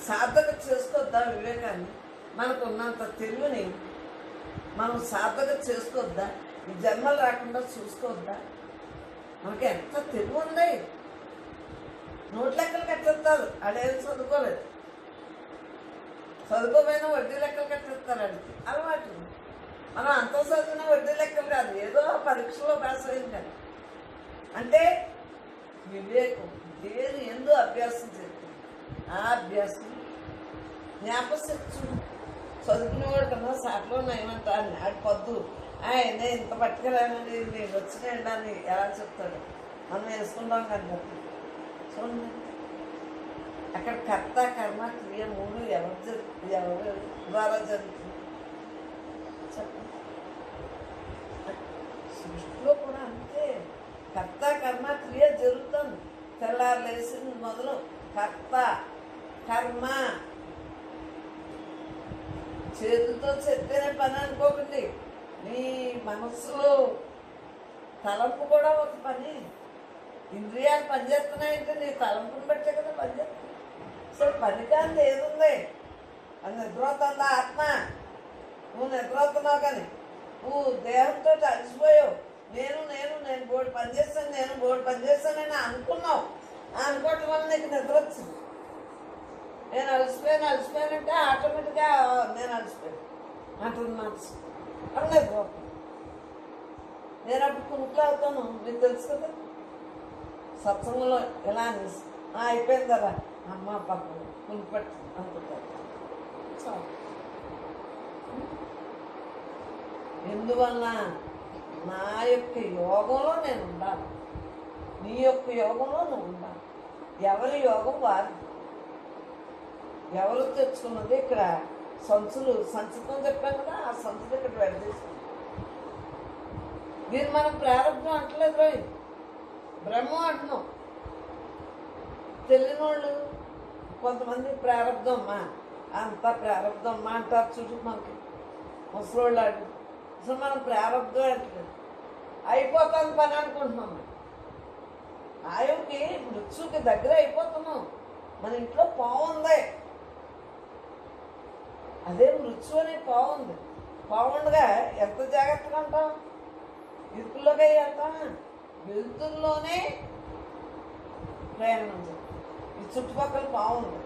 సాధక చేసుకోవద్దా వివేకాన్ని? మనకు ఉన్నంత తెలివిని మనం సాధక చేసుకోవద్దా? ఈ జన్మలు రాకుండా చూసుకోవద్దా? మనకి ఎంత తెలివి ఉంది. నోట్ లెక్కలు కట్టేస్తారు, ఆడేది చదువుకోలేదు. చదువుకోపోయినా వడ్డీ లెక్కలు కట్టేస్తారు ఆడికి అలవాటు. మనం అంత చదివిన వడ్డీ లెక్కలు కాదు, ఏదో పరీక్షలో పాస్ అయింది కానీ. అంటే వివేకం దేని ఎందు అభ్యాసం చేస్తుంది. ఆ అభ్యాసం జ్ఞాపశక్తి చదువుకునేవాడు కన్నా సాట్లో ఏమంటా ఆడి పొద్దు ఆయన ఇంత పట్టుకెళ్ళానండి నేను వచ్చినాయండి అని ఎలా చెప్తాడు. మనం వేసుకుంటాం కానీ చూడండి, అక్కడ కర్త కర్మ క్రియ మూడు ఎవరి ద్వారా జరుగుతుంది చెప్పండి. సృష్టిలో కూడా అంతే, కర్త కర్మ క్రియ జరుగుతుంది. తెల్లారు లేచింది మొదలు కర్త కర్మ. చేతితో చెప్పిన పని అనుకోకండి, నీ మనస్సులో తలంపు కూడా ఒక పని. ఇంద్రియాలు పనిచేస్తున్నాయంటే నీ తలంపుని బట్టే కదా పనిచేస్తున్నాయి. సో పని కాని ఏదుంది? అది నిద్రపోతుందా ఆత్మ? నువ్వు నిద్రపోతున్నావు కానీ నువ్వు దేహంతో అలసిపోయావు. నేను బోర్డు పనిచేస్తాను, నేను బోర్డు పనిచేస్తానని అనుకున్నావు. అనుకోవటం వల్ల నీకు నిద్ర వచ్చింది. నేను అలసిపోయానంటే ఆటోమేటిక్గా నేను అలసిపోయాను అంటుంది మనసు. అప్పుడు నిద్రపోతాను. నేను అప్పుడు కునుకులు అవుతాను, మీకు తెలుసు కదా. సత్సంగంలో ఎలా అనేసి అయిపోయింది కదా అమ్మ పాపం కునిపట్టి అనుకుంటారు. చాలు. ఎందువల్ల నా యొక్క యోగంలో నేను ఉండాలి, నీ యొక్క యోగంలో నువ్వు ఉండాలి. ఎవరి యోగం వారి. ఎవరు తెచ్చుకున్నది ఇక్కడ సంచితం చెప్పాం కదా, ఆ సంచులు ఇక్కడ వెళ్ళేసుకున్నాం. దీన్ని మనం ప్రారంభం అంటలేదు రోయ్, బ్రహ్మం అంటున్నాం. తెలియని వాళ్ళు కొంతమంది ప్రారంభం అమ్మా, అంతా ప్రారంభం అమ్మా అంటారు. చూడు మనకి ముసలోళ్ళు అడుగు అసలు మనం ప్రారంభం అంటలేదు. అయిపోతుంది పని అనుకుంటున్నాం. ఆయువుకి మృత్యుకి దగ్గర అయిపోతున్నాం. మన ఇంట్లో పావు ఉంది, అదే మృత్యు అనే పావు ఉంది. పావుండగా ఎంత జాగ్రత్తగా ఉంటాం. ఇరుకుల్లోకి వెళ్తామా? వెలుతుల్లోనే ప్రయాణం చేస్తాం. ఈ చుట్టుపక్కల బాగుంది,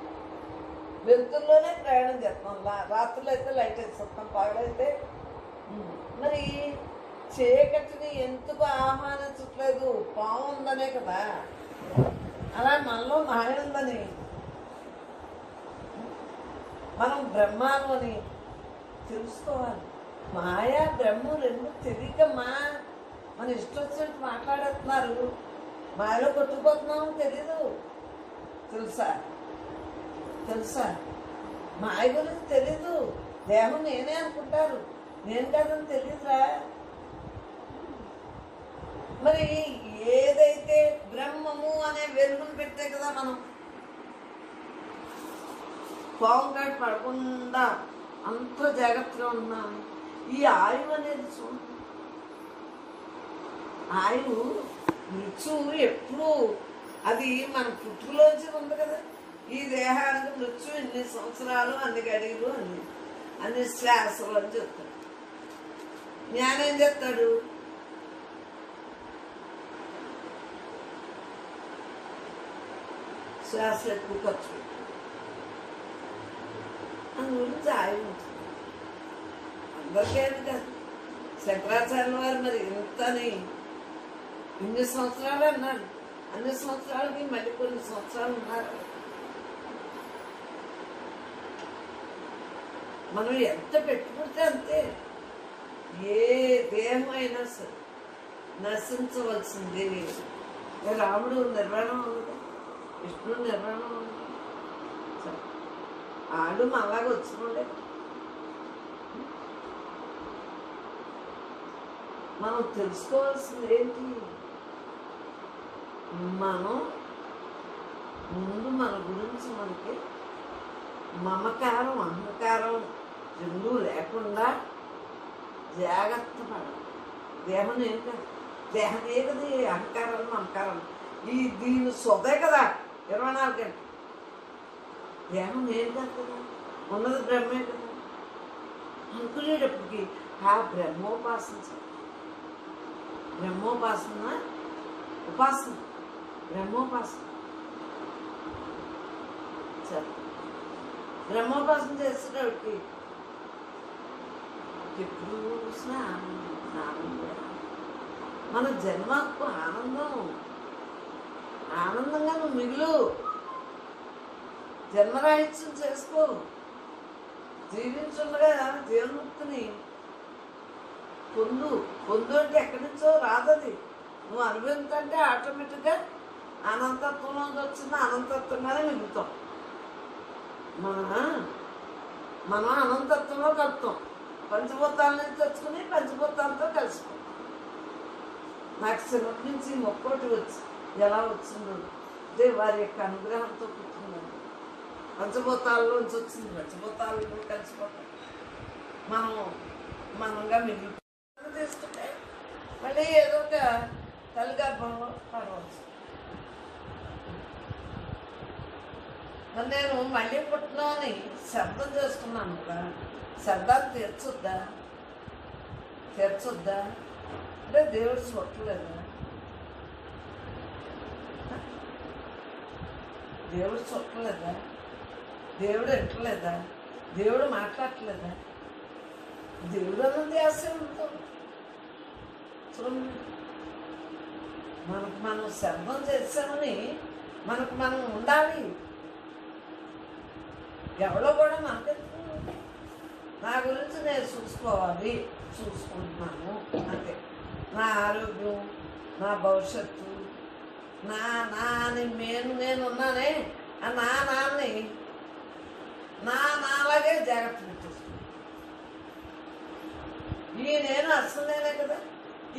వెలుతుల్లోనే ప్రయాణం చేస్తాం. రాత్రులు అయితే లైట్ వేసేస్తాం, పగలైతే. మరి చీకటిని ఎందుకు ఆహ్వానించట్లేదు? పాము ఉందనే కదా. అలా మనలో మాయ ఉందని, మనం బ్రహ్మాను అని తెలుసుకోవాలి. మాయా బ్రహ్మ రెండు తెలియకమ్మా మన ఇష్టం వచ్చినట్టు మాట్లాడేస్తున్నారు. మాయలో కొట్టుకుపోతున్నామని తెలీదు. తెలుసా మాయ గురించి తెలీదు. దేహం నేనే అనుకుంటారు, నేను కాదని తెలీదురా. మరి ఏదైతే బ్రహ్మము అనే వెలుగును పెట్టే కదా మనం పావుగాడు పడకుండా అంత జాగ్రత్తగా ఉన్నాం. ఈ ఆయువు అనేది చూడండి, ఆయువు మృత్యువు ఎప్పుడు అది మన పుట్టులోంచి ఉంది కదా. ఈ దేహానికి మృత్యు ఇన్ని సంవత్సరాలు, అన్ని గడియలు, అన్ని శ్వాసలు అని చెప్తాడు. జ్ఞానం ఏం చెప్తాడు? శ్వాసలు ఎక్కువ ఖర్చు పెట్టు అందు గురించి ఆయువు ఉంటుంది. అందరికీ కాదు. శంకరాచార్యుల వారు మరి ఇంతని ఇన్ని సంవత్సరాలు అన్నారు. అన్ని సంవత్సరాలకి మళ్ళీ కొన్ని సంవత్సరాలు ఉన్నారు. మనం ఎంత పెట్టుకుంటే అంతే. ఏ దేహం అయినా సరే నశించవలసింది. రాముడు నిర్వాణం ఉంది, విష్ణుడు నిర్వాణం ఉంది. ఆడు అలాగే వచ్చినోడే. మనం తెలుసుకోవాల్సింది ఏంటి? మనం ముందు మన గురించి మనకి మమకారం అహంకారం రెండూ లేకుండా జాగ్రత్త పడాలి. దేహం ఏం కాదు, దేహం ఏ కదా అహంకారాలు మమకారాలు. దీని సొదే కదా 24 గంటలు. దేహం నేను కాదు కదా, ఉన్నది బ్రహ్మే కదా అనుకునేటప్పటికి ఆ బ్రహ్మోపాసన బ్రహ్మోపాసన ఉపాసన బ్రహ్మోపాసన సరే బ్రహ్మోపాసన చేసేటప్పటికి ఎప్పుడు చూసినా ఆనందం ఆనందం. మన జన్మకు ఆనందంగా నువ్వు మిగులు, జన్మరాహిత్యం చేసుకో, జీవించుండగా జీవన్ముక్తిని పొందు అంటే ఎక్కడి నుంచో రాదది, నువ్వు అనుభవించంటే ఆటోమేటిక్గా అనంతత్వంలోకి వచ్చింది అనంతత్వంగానే మిగులుతాం. మనం అనంతత్వంలో కలుపుతాం, పంచభూతాల నుంచి తెచ్చుకుని పంచభూతాలతో కలిసిపోతాం. నాకు చిన్నప్పటి నుంచి మొక్కోటి ఎలా వచ్చిందో అంటే వారి యొక్క అనుగ్రహంతో పుట్టిందండి. పంచభూతాల్లోంచి వచ్చింది, పంచభూతాల్లో కలిసిపోతాం, మనంగా మిగిలిపోయి తీసుకుంటే మళ్ళీ ఏదో ఒక తల్లిగర్భంలో పడవచ్చు. మరి నేను మళ్ళీ పుట్టినామని శబ్దం చేస్తున్నాను కదా, శబ్దాన్ని తీర్చొద్దా అంటే దేవుడు చూడలేదా, దేవుడు చూడలేదా, దేవుడు వింటలేదా, దేవుడు మాట్లాడలేదా? దేవుడు అన్నది ఆశ ఉంటుంది. చూడండి, మనం శబ్దం చేసామని మనం ఉండాలి. ఎవరో కూడా మనకెందుకు, నా గురించి నేను చూసుకుంటున్నాను అంటే నా ఆరోగ్యం, నా భవిష్యత్తు, నేను ఉన్నానే ఆ నాన్ని నాలాగే జాగ్రత్త పెట్టేసుకున్నాను. ఈ నేను అసలు నేనే కదా,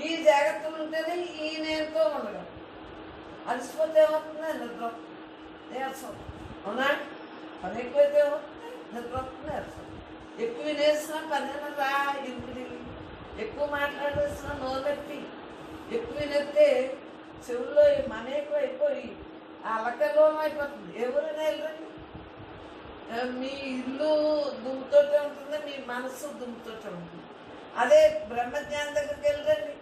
ఈ జాగ్రత్తలు ఉంటేనే ఈ నేనుతో ఉండగలను. అలసిపోతే ఏమవుతుంది? నిద్ర నీరసం. అవునా? పని ఎక్కువైతే ఏమవుతుంది? నిద్ర నీరసం. ఎక్కువ వినేసిన పని రా ఇంటికి, ఎక్కువ మాట్లాడేసిన నోరెత్తి, ఎక్కువ వినేస్తే చెవుల్లో మన ఎక్కువ అయిపోయి అలకలోనం అయిపోతుంది. ఎవరైనా వెళ్ళండి, మీ ఇల్లు దుమ్ముతోటే ఉంటుంది, మీ మనసు దుమ్ముతోటే ఉంటుంది. అదే బ్రహ్మజ్ఞానం దగ్గరికి వెళ్ళండి,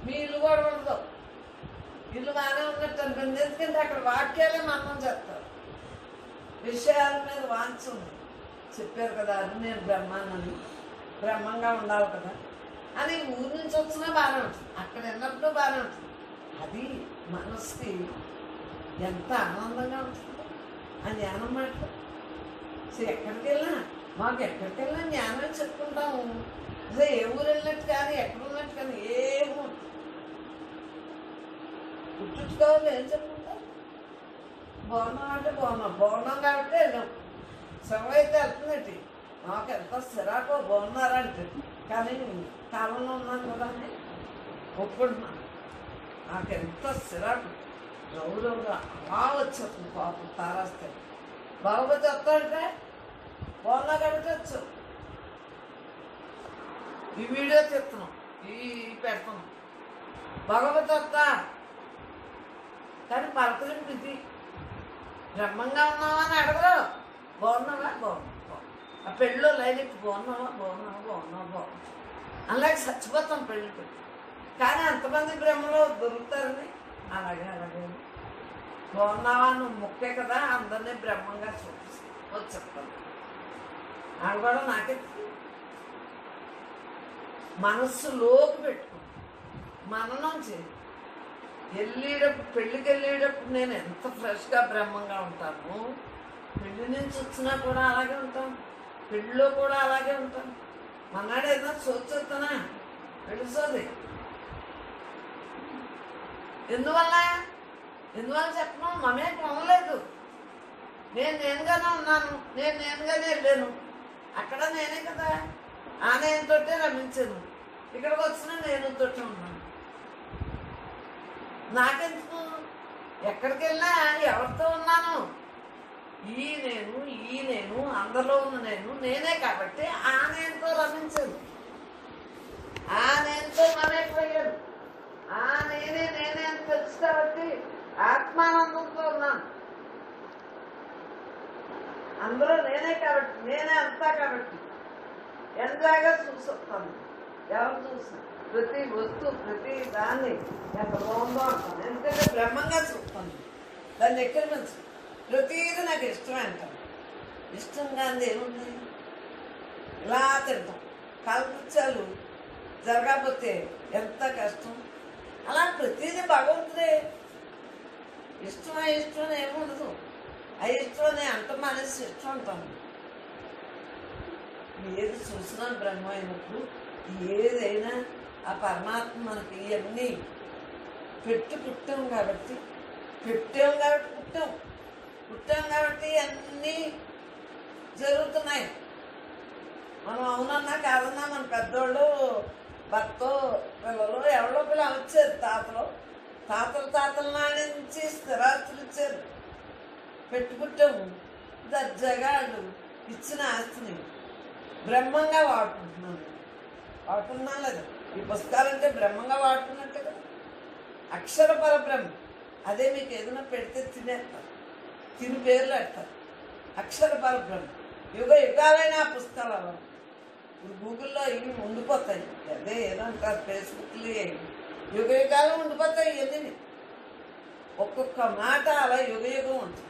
మీ ఇల్లు కూడా ఉండదు, ఇల్లు బాగానే ఉన్నట్టు అనుకుంది. ఎందుకంటే అక్కడ వాక్యాలే మనం చేస్తారు, విషయాల మీద వాంఛ ఉంది. చెప్పారు కదా, అది నేను బ్రహ్మానని, బ్రహ్మంగా ఉండాలి కదా అని ఊరి నుంచి వచ్చినా బాగానే ఉంటుంది, అక్కడ విన్నప్పుడు బాగానే ఉంటుంది. అది మనసుకి ఎంత ఆనందంగా ఉంటుందో ఆ జ్ఞానం మాట. సో ఎక్కడికి వెళ్ళినా జ్ఞానం చెప్పుకుంటాము. అసలు ఏ ఊరు వెళ్ళినట్టు కానీ ఎక్కడ ఉన్నట్టు కానీ ఏమో పుట్టుకోవాలి. ఏం చెప్పుకుంటాం? బాగున్నాం అంటే బాగున్నాం కాబట్టి వెళ్ళాం. శ్రమ అయితే వెళ్తుందండి, నాకు ఎంత సిరాకో బాగున్నారంటే, కానీ కాలంలో ఉన్నాను కదా అని ఒప్పుకుంటున్నాను. నాకు ఎంత సిరాకు గౌరవంగా అలా వచ్చేస్తుంది పాపం తారాస్తే. బాగోపోతే వస్తాడంటే బాగున్నా కాబట్టి వచ్చు. ఈ వీడియో తీస్తున్నాం, ఈ పెడుతున్నాం, బాగోపోతే వస్తా. కానీ పలకరింపు ఇది, బ్రహ్మంగా ఉన్నావా అని అడగరు, బాగున్నావా ఆ పెళ్ళిలో లైలెక్కి బాగున్నావా అలాగే చచ్చిపోతాం పెళ్ళి పెట్టి. కానీ అంతమంది బ్రహ్మలో దొరుకుతారని అలాగే బాగున్నావా నువ్వు ముక్కే కదా అందరినీ బ్రహ్మంగా చూపిస్తాను చెప్తాను. అది కూడా నాకే మనస్సులోకి పెట్టుకో, మననం చేయి. పెళ్ళికి వెళ్ళేటప్పుడు నేను ఎంత ఫ్రెష్గా బ్రహ్మంగా ఉంటాను, పెళ్ళి నుంచి వచ్చినా కూడా అలాగే ఉంటాను, పెళ్ళిలో కూడా అలాగే ఉంటాను. మన్నాడు ఏదైనా సోచేస్తానా పెళ్ళిసోది. ఎందువల్ల చెప్పను, మమే కొనలేదు. నేనుగానే ఉన్నాను, నేనుగానే వెళ్ళాను. అక్కడ నేనే కదా, ఆ నేనుతోటే రమించాను. ఇక్కడికి వచ్చినా నేనుతోటే ఉన్నాను. నాకెందుకు, ఎక్కడికి వెళ్ళినా ఎవరితో ఉన్నాను? ఈ నేను అందరిలో ఉన్న నేనే కాబట్టి ఆ నేనుతో రమించాను, ఆ నేనుతో మమైపోయాను. ఆ నేనే అని తెలుసు కాబట్టి ఆత్మానందంతో ఉన్నాను. అందులో నేనే కాబట్టి, నేనే అంతా కాబట్టి ఎంజాయ్గా చూసొస్తాను. ఎవరు చూసిన ప్రతి వస్తువు, ప్రతి దాన్ని ఎంత బాగుందో అంటాను. ఎందుకంటే బ్రహ్మంగా చూస్తాను, దాన్ని ఎక్కిరిమించు. ప్రతీది నాకు ఇష్టమే అంటాను. ఇష్టంగా ఏముంది? ఇలా తింటాం. కాలకృత్యాలు జరగకపోతే ఎంత కష్టం. అలా ప్రతీది భగవంతుడే. ఇష్టం అయిష్టం ఏముండదు. అయిష్టం అని అంత మనిషి ఇష్టం అంటాను. ఏది చూసినా బ్రహ్మ అయినప్పుడు ఏదైనా ఆ పరమాత్మ మనకి ఇవన్నీ పుట్టాం కాబట్టి పుట్టాం కాబట్టి అన్నీ జరుగుతున్నాయి. మనం అవునన్నా కాదన్నా మన పెద్దోళ్ళు భర్త పిల్లలు ఎవరో పిల్లలు వచ్చారు. తాతల నాటి నుంచి స్థిరాస్తులు ఇచ్చారు. పుట్టాము. దర్జాగా వాళ్ళు ఇచ్చిన ఆస్తిని బ్రహ్మంగా వాడుకుంటున్నాం లేదా? ఈ పుస్తకాలంటే బ్రహ్మంగా వాడుకున్నట్టే కదా. అక్షర పరబ్రహ్మ. అదే మీకు ఏదైనా పెడితే తినేస్తారు, తిని పేర్లు పెడతారు. అక్షర పరబ్రహ్మ. యుగాలైన ఆ పుస్తకాలు ఇప్పుడు గూగుల్లో ఇవి ఉండిపోతాయి. అదే ఏదంటారు, ఫేస్బుక్లు యుగాలు ఉండిపోతాయి. ఇవన్నీ ఒక్కొక్క మాట అలా యుగం ఉంటుంది.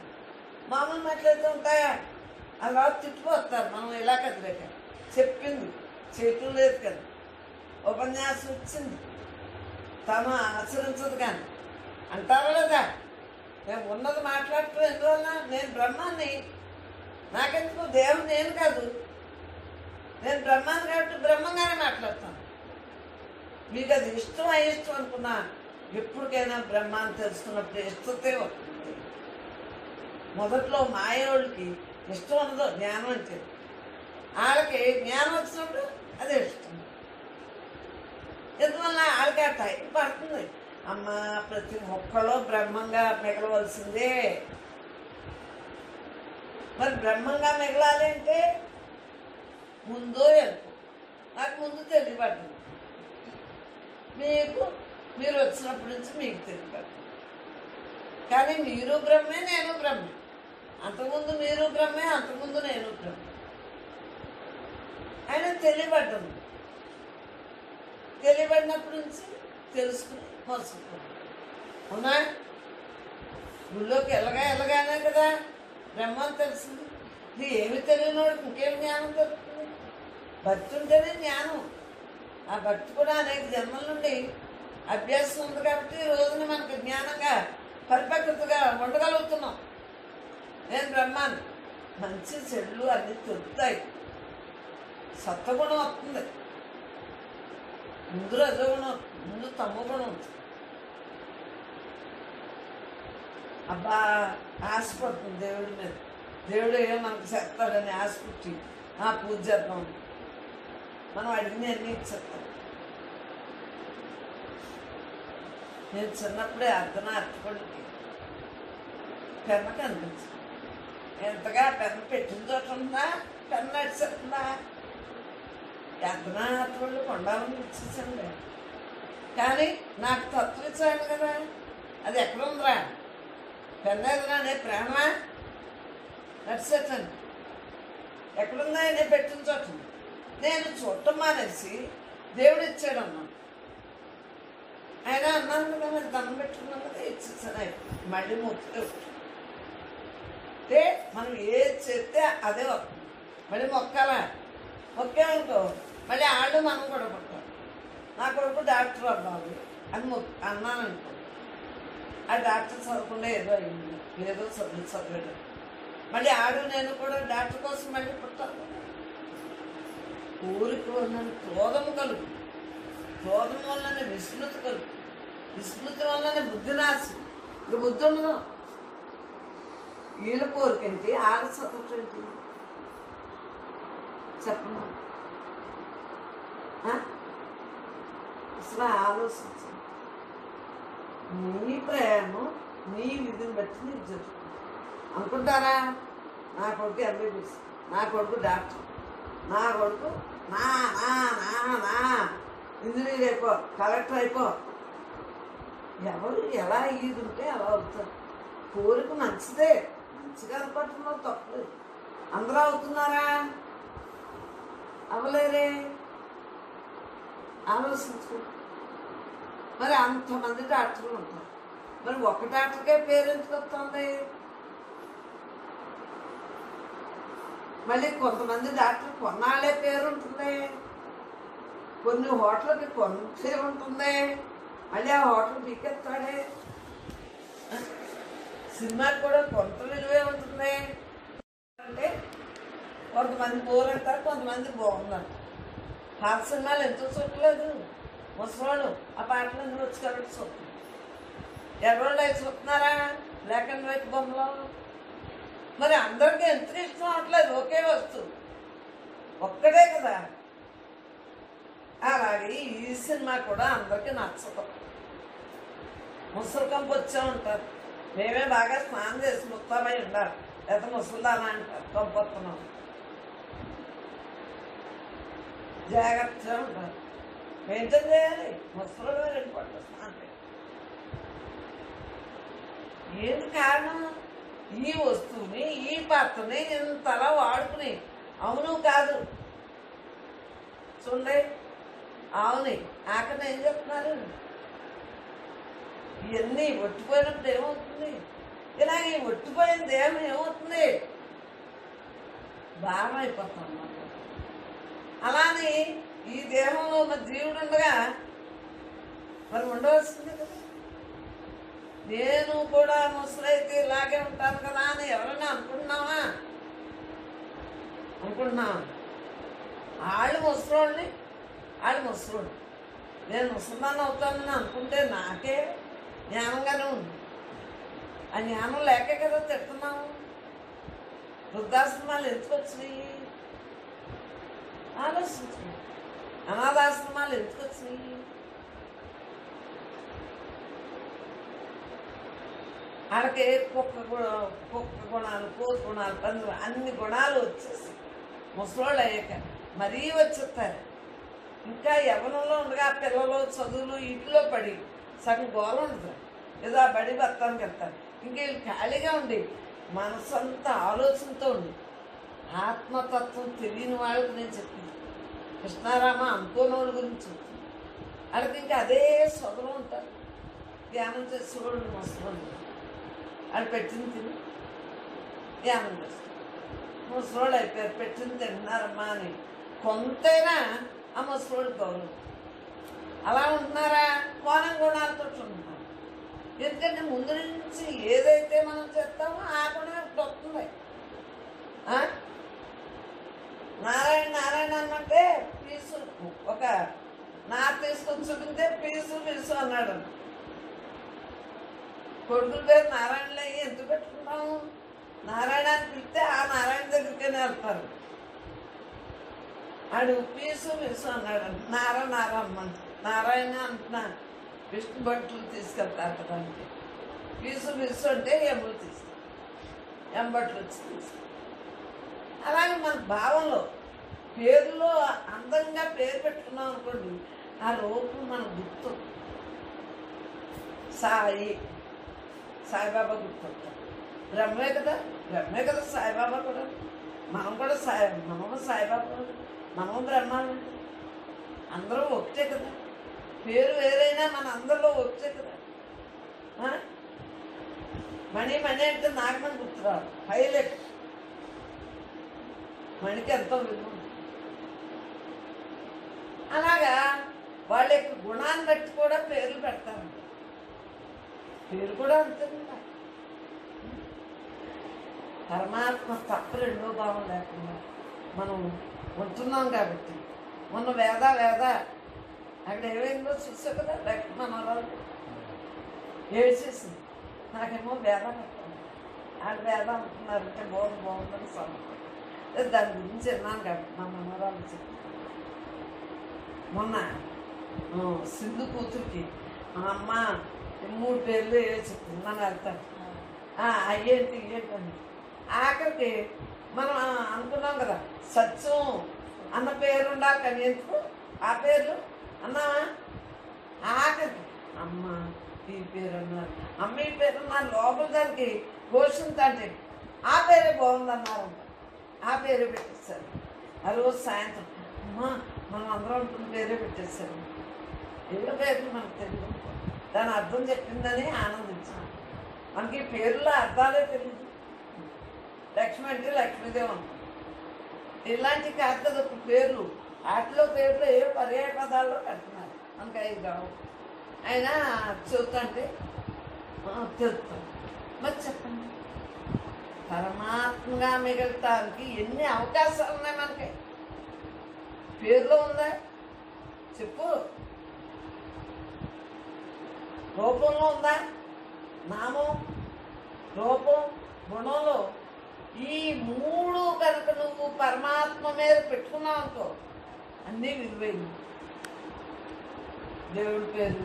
మామూలు మాటలైతే ఉంటాయా? అలా తిట్టిపోతారు. మనం ఇలా కదిలేక చెప్పింది చేయటం లేదు కదా. ఉపన్యాసం వచ్చింది తను ఆచరించదు కానీ అంటారా లేదా? నేను ఉన్నది మాట్లాడటం ఎందువల్ల? నేను బ్రహ్మాన్ని. నాకెందుకు? దేవుడు నేను కాదు, నేను బ్రహ్మాన్ని కాబట్టి బ్రహ్మంగానే మాట్లాడతాను. మీకు అది ఇష్టం అయిష్టం అనుకున్నా ఎప్పటికైనా బ్రహ్మాన్ని తెలుసుకున్నప్పుడు ఇష్టతే వస్తుంది. మొదట్లో మాయోళ్ళకి ఇష్టం ఉండదు జ్ఞానం అంటే. వాళ్ళకి జ్ఞానం వచ్చినప్పుడు అదే ఇష్టం. ఎందువల్ల వాళ్ళకి ఆ టైం పడుతుంది. అమ్మ ప్రతి మొక్కలో బ్రహ్మంగా మిగలవలసిందే. మరి బ్రహ్మంగా మిగలాలి అంటే ముందు వెళ్తాం. నాకు ముందు తెలియబడుతుంది. మీరు వచ్చినప్పటి నుంచి మీకు తెలియబడుతుంది. కానీ మీరు బ్రహ్మే, నేను బ్రహ్మే. అంతకుముందు మీరు బ్రహ్మే, అంతకుముందు నేను బ్రహ్మే. ఆయన తెలియబడినప్పటి నుంచి తెలుసుకుని మోసుకుంటాం. అవునా? గుళ్ళోకి ఎలాగానే కదా బ్రహ్మం తెలిసింది. ఇది ఏమి తెలియనోడికి ఇంకేం జ్ఞానం దొరుకుతుంది? భక్తి ఉంటేనే జ్ఞానం. ఆ భక్తి కూడా అనేక జన్మల నుండి అభ్యాసం ఉంది కాబట్టి ఈ రోజున మనకు జ్ఞానంగా పరిపక్వతగా ఉండగలుగుతున్నాం. నేను బ్రహ్మాన్ని. మంచి చెడులు అన్నీ తొలుతాయి. సత్వగుణం వస్తుంది, ముందు రజోగుణం, ముందు తమోగుణం ఉంటుంది. అబ్బా ఆశపడుతుంది దేవుడి మీద. దేవుడు ఏమో మనకు చేస్తాడని ఆశపుట్టి పూజ చేద్దాం. మనం అడిగిన అన్నీ ఇచ్చేస్తాం. నేను చిన్నప్పుడే అర్ధనార్తిపడికి పెన్న కనిపించింది. ఎంతగా పెన్న పెట్టిన చోట ఉందా, పెన్న నడిచేస్తుందా? అర్ధనార్తిపళ్ళు కొండాలని ఇచ్చేసండి. కానీ నాకు తత్వం ఇచ్చాను కదా, అది ఎక్కడుందిరా? పెన్న ఎదురా నే ప్రేమా నడిచేటండి. ఎక్కడుందా? నేను పెట్టిన చోట నేను చూడటం మానేసి దేవుడు ఇచ్చాడు అన్నాను. ఆయన అన్నాను కదా, మరి దండం పెట్టుకున్నాను కదా, ఇచ్చేసాను. మళ్ళీ మొక్కితే అంటే మనం ఏది చేస్తే అదే వస్తుంది. మళ్ళీ మొక్కామనుకో మళ్ళీ ఆళ్ళు మనం కూడా పుట్టాలి. నా కొడుకు డాక్టర్ అవ్వాలి అని అన్నాను అనుకో, ఆ డాక్టర్ చదవకుండా ఏదో అయింది, ఏదో చదివాడు. మళ్ళీ ఆడు నేను కూడా డాక్టర్ కోసం మళ్ళీ పుట్టాలి. కోరిక వల్లనే క్రోధము కలుగు, క్రోధం వల్లనే విస్మృతి కలుగు, విస్మృతి వల్లనే బుద్ధి నాశం. ఇక బుద్ధి ఉండదు. వీళ్ళ కోరికేంటి, ఆడ చదవటేంటి చెప్పను. అసలు ఆలోచించండి. నీ ప్రయాణం నీ విధిని బట్టి నీకు జరుగుతుంది అనుకుంటారా? నా కొడుకు ఎంబీబీఎస్, నా కొడుకు డాక్టర్, నా కొడుకు నా నా నా నా ఇంజనీర్ అయిపో, కలెక్టర్ అయిపో. ఎవరు ఎలా ఈదుంటే అలా అవుతారు. కోరిక మంచిదే, మంచిగా అనుకుంటున్నావు తప్పలేదు. అందరూ అవుతున్నారా? అవ్వలేరే. ఆలోచించు. మరి అంతమంది డాక్టర్లు ఉంటారు, మరి ఒక డాక్టర్కే పేరు ఎందుకు వస్తుంది? మళ్ళీ కొంతమంది డాక్టర్ కొన్నాళ్ళే పేరు ఉంటుంది, కొన్ని హోటల్కి కొంత ఉంటుంది, మళ్ళీ ఆ హోటల్ పీకెత్తాడే. సినిమాకి కూడా కొంత విలువే ఉంటుంది. అంటే కొంతమంది బోర్ అంటారు, కొంతమంది బాగుందంటారు. పాత సినిమాలు ఎందుకు చూడలేదు? ముసలోళ్ళు ఆ పాటలు ఎందుకు వచ్చి కాబట్టి చూస్తున్నారు. ఎవరోళ్ళు అవి చూస్తున్నారా? బ్లాక్ అండ్ వైట్ బొమ్మలు. మరి అందరికీ ఎంత ఇష్టం అవట్లేదు, ఒకే వస్తువు ఒక్కడే కదా. అలాగే ఈ సినిమా కూడా అందరికీ నచ్చదు. ముసలి కంపు వచ్చే ఉంటారు, మేమే బాగా స్నానం చేసి ముస్తాబై ఉండాలి, లేదా ముసలిదానా అంటారు, కంపు వస్తున్నాం, జాగ్రత్తగా ఉంటారు, మెయింటైన్ చేయాలి. ముసలి రెండు పట్ల స్నానం ఏంటి కారణం? ఈ వస్తువుని, ఈ పాత్రని ఇంతలా వాడుకుని. అవును కాదు చూడండి, అవును ఆఖరిని ఏం చెప్తున్నారు? ఇవన్నీ ఒట్టిపోయినప్పుడు ఏమవుతుంది? ఇలాగ ఈ ఒట్టిపోయిన దేహం ఏమవుతుంది? భారం అయిపోతాం అన్నమాట. అలానే ఈ దేహంలో మరి జీవుడు ఉండగా మరి ఉండవలసింది కదా. నేను కూడా ముసలైతే ఇలాగే ఉంటాను కదా అని ఎవరైనా అనుకుంటున్నావా? అనుకుంటున్నావా? వాళ్ళు ముసలోళ్ళని, వాళ్ళు ముసలోడు, నేను ముసల్దాన్ని అవుతానని అనుకుంటే నాకే జ్ఞానంగానే ఉంది. ఆ జ్ఞానం లేకే కదా తిడుతున్నాము. వృద్ధాశ్రమాలు ఎందుకు వచ్చినాయి? ఆలోచించు. అనాథాశ్రమాలు ఎందుకు వచ్చినాయి? వాళ్ళకి కుక్క గుణాలు, కోతి గుణాలు, పందులు అన్ని గుణాలు వచ్చేసి ముసలోళ్ళు అయ్యాక మరీ వచ్చేస్తారు. ఇంకా యవ్వనంలో ఉండగా పిల్లలు చదువులు ఇంట్లో పడి సగం గోల ఉండదు. ఏదో ఆ బడి భర్తానికి వెళ్తారు. ఇంకా వీళ్ళు ఖాళీగా ఉండి మనసంతా ఆలోచనతో ఉండి ఆత్మతత్వం తెలియని వాళ్ళకి నేను చెప్పింది. కృష్ణారామ అనుకోని వాళ్ళ గురించి చెప్తుంది. వాళ్ళకి ఇంకా అదే చదువు ఉంటారు. ధ్యానం చేసేవాళ్ళు ముసలోళ్ళు వాళ్ళు పెట్టింది తిని ధ్యానం చేస్తారు. ముసలోళ్ళు అయిపోయారు, పెట్టింది తింటున్నారమ్మా అని కొంతైనా ఆ ముసలోళ్ళు గౌరవం. అలా ఉంటున్నారా? కోణం గుణాలతో ఉంటున్నారు. ఎందుకంటే ముందు నుంచి ఏదైతే మనం చేస్తామో ఆ గుణం ఇప్పుడు వస్తుంది. నారాయణ నారాయణ అన్నట్టే పీసు ఒక నార తీసుకొని చూపితే పీసు అన్నాడు. కొడుకుల పేరు నారాయణలే ఎందుకు పెట్టుకుంటాము? నారాయణ అని పిలిస్తే ఆ నారాయణ దగ్గరికైనా వెళ్తారు. ఆడు పీసు అన్నాడు. నారా అమ్మంట నారాయణ అంటున్నా. విష్ణు భట్టులు తీసుకెళ్తారు కదా అంటే పీసు అంటే ఎములు తీసుకెళ్తారు, ఎంబట్లు వచ్చి తీసుకెళ్తారు. అలాగే మన భావంలో పేరులో అందంగా పేరు పెట్టుకున్నాం అనుకోండి, ఆ రూపం మన గుర్తు. సాయిబాబా గుర్తొస్తాం. బ్రహ్మే కదా సాయిబాబా కూడా. మనము సాయిబాబా, మనము బ్రహ్మాండ, అందరూ ఒకటే కదా. పేరు వేరైనా మన అందరిలో ఒకటే కదా. మణి అంటే నాగమని గుర్తురావు, హైలైట్. మణికి ఎంతో విలువ. అలాగా వాళ్ళ యొక్క గుణాన్ని బట్టి కూడా పేర్లు పెడతారు. పేరు కూడా అంతే. పరమాత్మ తప్ప రెండో భావం లేకుండా మనం ఉంటున్నాం కాబట్టి. మొన్న వేద అక్కడ ఏమైందో చూసా కదా, మనవరాలు ఏడ్చేసింది. నాకేమో వేద ఆడ వేద అంటున్నారంటే బాగుందని సమయం దాని గురించి విన్నాను కాబట్టి మా మనవరాలు చెప్పి. మొన్న సింధు కూతురికి మా అమ్మ 3 పేర్లు చెప్తుంది. మనం వెళ్తాను అయ్యేంటి అని. ఆఖరికి మనం అనుకున్నాం కదా సత్యం అన్న పేరు ఉండాలి, కానీ ఎందుకు ఆ పేర్లు అన్నావా? ఆఖరికి అమ్మ ఈ పేరు అన్నారు, అమ్మ ఈ పేరు అన్నారు. లోపల దానికి ఘోషించండి ఆ పేరే బాగుందన్నారంట. ఆ పేరే పెట్టేశారు. ఆ రోజు సాయంత్రం అమ్మా మనం అందరం ఉంటుంది పేరే పెట్టేశారు. ఏదో పేర్లు మనకు తెలియదు, దాని అర్థం చెప్పిందని ఆనందించాం. మనకి పేర్లో అర్థాలే తెలియదు. లక్ష్మి అంటే లక్ష్మీదేవి అంటాం. ఇలాంటి కాదు కదా పేర్లు, వాటిలో పేర్లు ఏ పర్యాయ పదాల్లో కడుతున్నారు, మనకి అవి కావు. అయినా చెబుతుంటే తెలుస్తాం. మరి చెప్పండి, పరమాత్మగా మిగలటానికి ఎన్ని అవకాశాలు ఉన్నాయి మనకి? పేరులో ఉందా చెప్పు, రూపంలో ఉందా, నామం, రూపం, గుణంలో ఈ మూడు కనుక నువ్వు పరమాత్మ మీద పెట్టుకున్నావు అనుకో అన్నీ విలువైనవి. దేవుడి పేరు,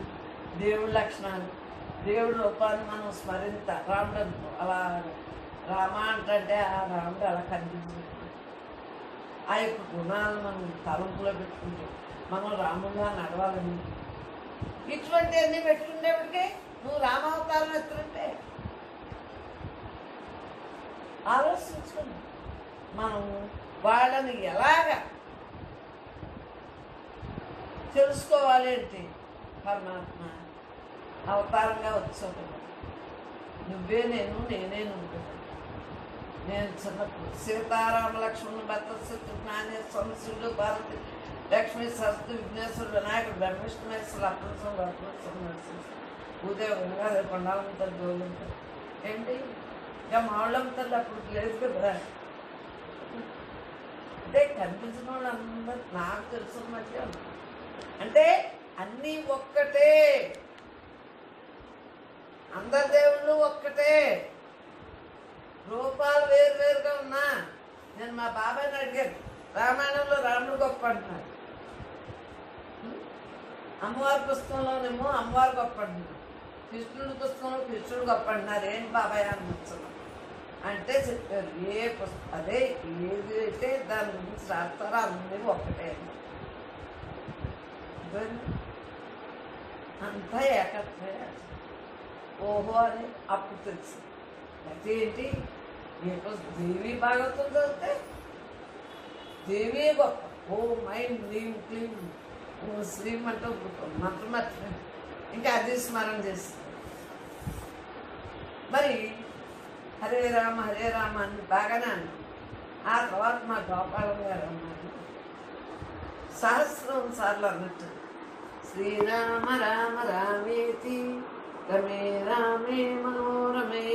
దేవుడి లక్షణాలు, దేవుడి రూపాన్ని మనం స్మరింత రాముడు అనుకో, అలా రామ అంటే ఆ రాముడు అలా కనిపించింది. ఆ యొక్క గుణాలను మనం తలంపులో పెట్టుకుంటే మనం రాముడుగా నడవాలని ఇటువంటి అన్నీ పెట్టుకునేప్పటికే నువ్వు రామావతారం ఎత్తుంటే ఆలోచించుకుని మనం వాళ్ళని ఎలాగా తెలుసుకోవాలి అంటే పరమాత్మ అవతారంగా వచ్చావు. నువ్వే నేను, నేనే నువ్వు. నేను చిన్నప్పుడు సీతారామ లక్ష్మణుడు భర్త శత్రుఘ్నానే సంశుడు భారతి లక్ష్మీ సరస్వతి విఘ్నేశ్వరుడు వినాయకుడు బ్రహ్మిష్ణేశ్వరుడు అప్రసం అప్రసం ఉదయంగా కొండాలంతా గోలంటారు ఏంటి. ఇక మావుళ్ళంతా అప్పుడు లేదు కదా. అంటే కనిపించిన వాళ్ళు అందరూ నాకు తెలుసున్న మధ్య అంటే అన్నీ ఒక్కటే, అందరి దేవుళ్ళు ఒక్కటే, రూపాలు వేరు వేరుగా ఉన్నా. నేను మా బాబాయ్ని అడిగాను, రామాయణంలో రాముడు గొప్ప అంటున్నాడు, అమ్మవారి పుస్తకంలోనేమో అమ్మవారు గొప్ప అంటున్నారు, కృష్ణుడి పుస్తకంలో కృష్ణుడు గొప్ప అంటున్నారు. ఏంటి బాబాయ్ అని నచ్చదు అంటే చెప్పారు, ఏ పుస్తకం అదే ఏది అయితే దాని గురించి రాస్తారో అన్నీ ఒక్కటే అంతా ఏకత్వే. ఓహో అని అప్పుడు తెలుసు. అయితే ఏంటి, మీకు దేవీ భాగవతం చదివితే దేవీ గొప్ప. ఓ మైండ్ నీం క్లీం శ్రీం అంటే మంత్రం మర్చిపోయింది, ఇంకా అది స్మరణ చేస్తుంది. మరి హరే రామ అని బాగానే అన్నాను. ఆ తర్వాత మా గోపాలం గారు అన్నారు, సహస్రం సార్లు అన్నట్టు శ్రీరామ రామ రామేతి రమే రామే మనోరమే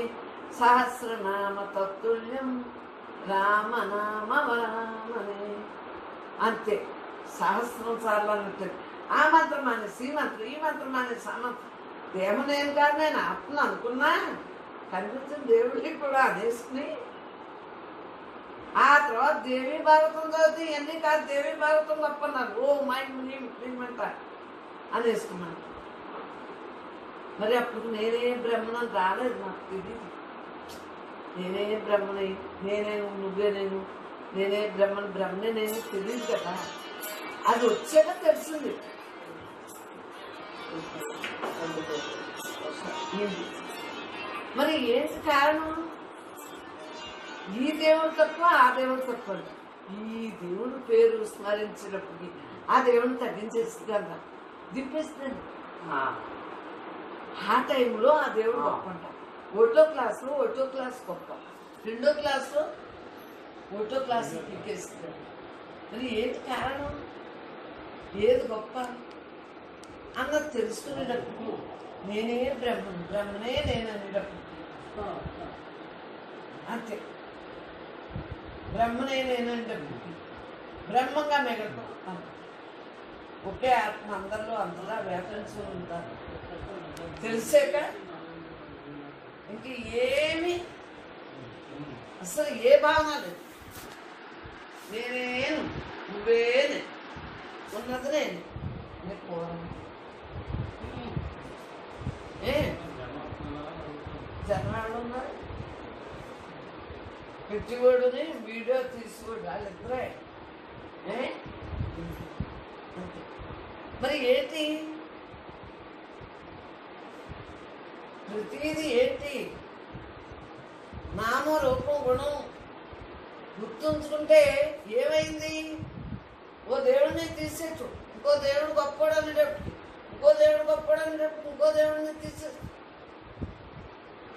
సహస్రనామ తత్తుల్యం రామనామ వరామనే. అంతే, సహస్రం సార్లు అన్నట్టు. ఆ మంత్రం అనేసి ఈ మంత్రం, ఈ మంత్రం అనేసి ఆ మంత్రం. దేహం నేను కాదు, నేను ఆత్మను అనుకున్నా కనిపించిన దేవుడికి కూడా అనేసుకుని ఆ తర్వాత దేవీ భాగవతం చదివితే ఇవన్నీ కాదు దేవీ భాగవతం తప్పన్నారు. ఓ మైండ్ అంట అనేసుకున్నాను. మరి అప్పుడు నేనే బ్రహ్మణం రాలేదు, నాకు తెలియదు. నేనే బ్రహ్మని, నేనే నువ్వే నేను, నేనే బ్రహ్మనే నేను తెలియదు కదా. అది వచ్చాక తెలిసింది. మరి ఏంటి కారణం? ఈ దేవుడు తప్ప ఆ దేవుడు తప్ప. ఈ దేవుడు పేరు స్మరించినప్పుడు ఆ దేవుడిని తగ్గించేస్తుంది కదా, దింపేస్తుంది. ఆ టైంలో ఆ దేవుడు గొప్ప అంట. ఒకటో క్లాస్ గొప్ప, రెండో క్లాసులో ఒకటో క్లాసు ఎక్కేస్తుంది. మరి ఏంటి కారణం? ఏది గొప్ప అన్నది తెలుసుకునేటప్పుడు నేనే బ్రహ్మనే నేను అనేటప్పుడు అంతే. బ్రహ్మనే నేను అనేటప్పుడు బ్రహ్మంగా మిగలటం. ఒకే ఆత్మ అందరిలో అంతలా వ్యాపించి ఉంటారు. తెలిసాక ఇంక ఏమి అసలు ఏ భావన లేదు. నేనేను, నువ్వేనే, ఉన్నది నేను. జనాలు ఉన్నారు, పెట్టివాడుని వీడియో తీసుకోడు, వాళ్ళిద్దరే. మరి ఏంటి ప్రతిదీ ఏంటి? నామ రూపం గుణం గుర్తుంచుకుంటే ఏమైంది? ఓ దేవుడిని తీసేచ్చు, ఇంకో దేవుడు గొప్పవాడు అనేటప్పటికి, ఇంకో దేవుడు గొప్పవాడు అనేటప్పటికి ఇంకో దేవుడిని తీసేచ్చు.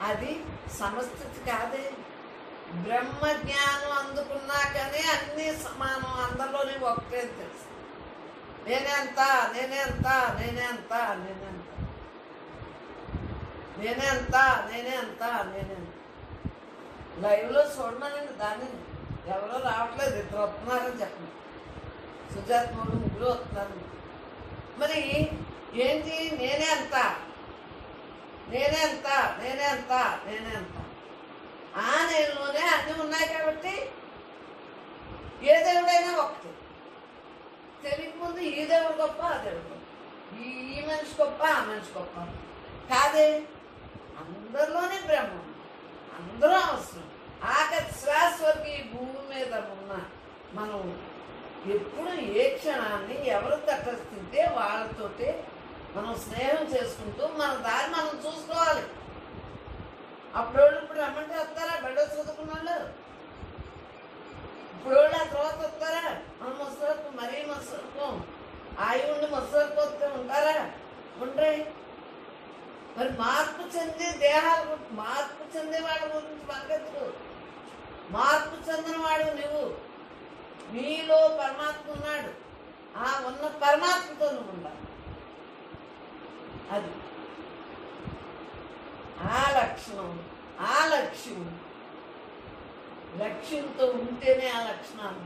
అది సమస్థితి కాదే. బ్రహ్మ జ్ఞానం అందుకున్నాకనే అన్నీ సమానం, అందరిలోనే ఒకటే తెలుసు. నేనే అంత, నేనే అంత, నేనే అంత, నేనే అంత, నేనే అంత, నేనే అంత, నేనే అంత. లైవ్లో చూడమనండి దాన్ని. ఎవరో రావట్లేదు, ఇద్దరు వస్తున్నారని చెప్పండి. సుజాత మూడు ముగ్గురు వస్తున్నారు. మరి ఏంటి? నేనే అంత, నేనే అంత, నేనే అంత, నేనే అంత. ఆ నేనులోనే అన్నీ ఉన్నాయి కాబట్టి ఏ దేవుడైనా ఒకటి. తెలియకముందు ఈ దేవుడు గొప్ప, ఆ దేవుడు గొప్ప, ఈ మనిషి గొప్ప, ఆ మనిషి గొప్ప కాదే. అందరిలోనే బ్రహ్మ, అందరూ అవసరం. ఆఖరి శ్వాస వరకు ఈ భూమి మీద ఉన్న మనం ఎప్పుడు ఏ క్షణాన్ని ఎవరు తటస్థితే వాళ్ళతోటే మనం స్నేహం చేసుకుంటూ మన దారి మనం చూసుకోవాలి. అప్పుడు వాళ్ళు ఇప్పుడు రమ్మంటే వస్తారా? బయట చదువుకున్న వాళ్ళు ఇప్పుడు వాళ్ళు ఆ తర్వాత వస్తారా? మనం ముసలకు మరీ ముసలకు ఆయి ఉండి ముసలకు వస్తే ఉంటారా? ఉండరే. మరి మార్పు చెంది దేహాలు, మార్పు చెందే వాళ్ళ గురించి మనకెందుకు? మార్పు చెందిన వాడు నువ్వు. నీలో పరమాత్మ ఉన్నాడు, ఆ ఉన్న పరమాత్మతో నువ్వు ఉండాలి. అది ఆ లక్షణం, ఆ లక్ష్యం. లక్ష్యంతో ఉంటేనే ఆ లక్షణాలు,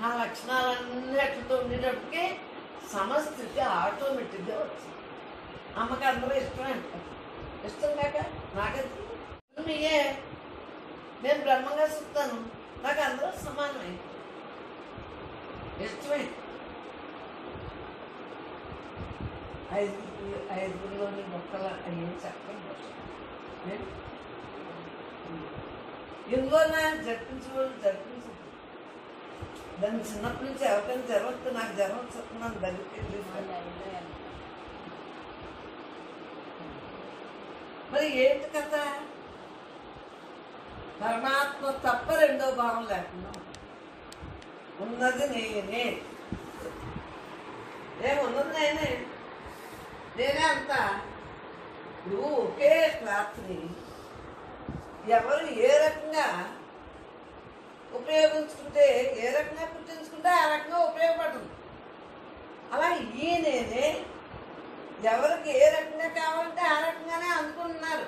ఆ లక్షణాలన్నిటితో ఉండేటప్పటికీ సమస్థితి ఆటోమేటిక్గా వచ్చింది. అమ్మకి అందరూ ఇష్టమే అంటారు. ఇష్టం కాక నాకెందుకు? నీయే, నేను బ్రహ్మంగా చెప్తాను, నాకు అందరూ సమానమే, ఇష్టమే. ఐదుగురిలోని మొక్కలు అయ్యే చెప్పండి. ఇందులో జరిపించబోదు, జరిపించదు. దాన్ని చిన్నప్పటి నుంచి ఎవరికైనా జ్వరం వస్తే నాకు జ్వరం వస్తున్నాను దగ్గరికి. మరి ఏంటి కదా? పరమాత్మ తప్ప రెండో భావం లేకుండా ఉన్నది నేనే. ఏమున్నది నేనే, నేనే అంతా. ఇప్పుడు ఒకే క్లాత్ని ఎవరు ఏ రకంగా ఉపయోగించుకుంటే, ఏ రకంగా పుట్టించుకుంటే ఆ రకంగా ఉపయోగపడుతుంది. అలా ఈ నేనే ఎవరికి ఏ రకంగా కావాలంటే ఆ రకంగానే అందుకుంటున్నారు.